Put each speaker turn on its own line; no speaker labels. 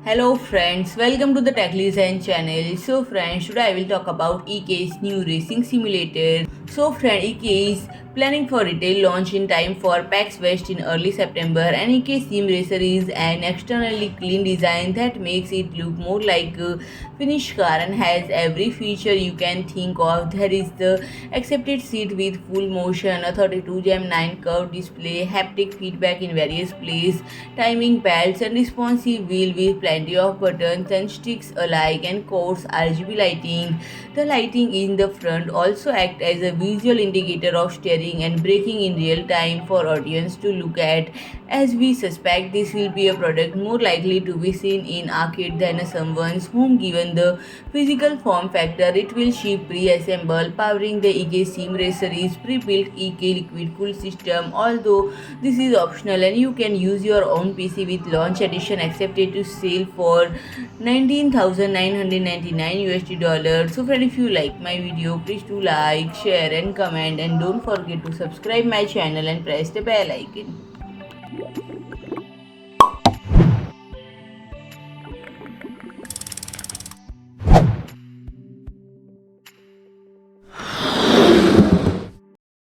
Hello friends, welcome to the Tech Design channel. So friends, today I will talk about EK's new racing simulator. So friend, EK is planning for retail launch in time for PAX West in early September, and EK Sim Racer is an externally clean design that makes it look more like a finished car and has every feature you can think of. There is the accepted seat with full motion, a 32:9 curved display, haptic feedback in various places, timing pads and responsive wheel with plenty of buttons and sticks alike, and coarse RGB lighting. The lighting in the front also act as a visual indicator of steering and braking in real time for audience to look at, as we suspect this will be a product more likely to be seen in arcade than someone's home given the physical form factor. It will ship pre-assembled. Powering the EK Sim Racer is pre-built EK liquid cool system, although this is optional and you can use your own PC with launch edition accepted to sale for 19,999 USD dollars. So friend, if you like my video, please do like, share and comment, and don't forget to subscribe my channel and press the bell icon.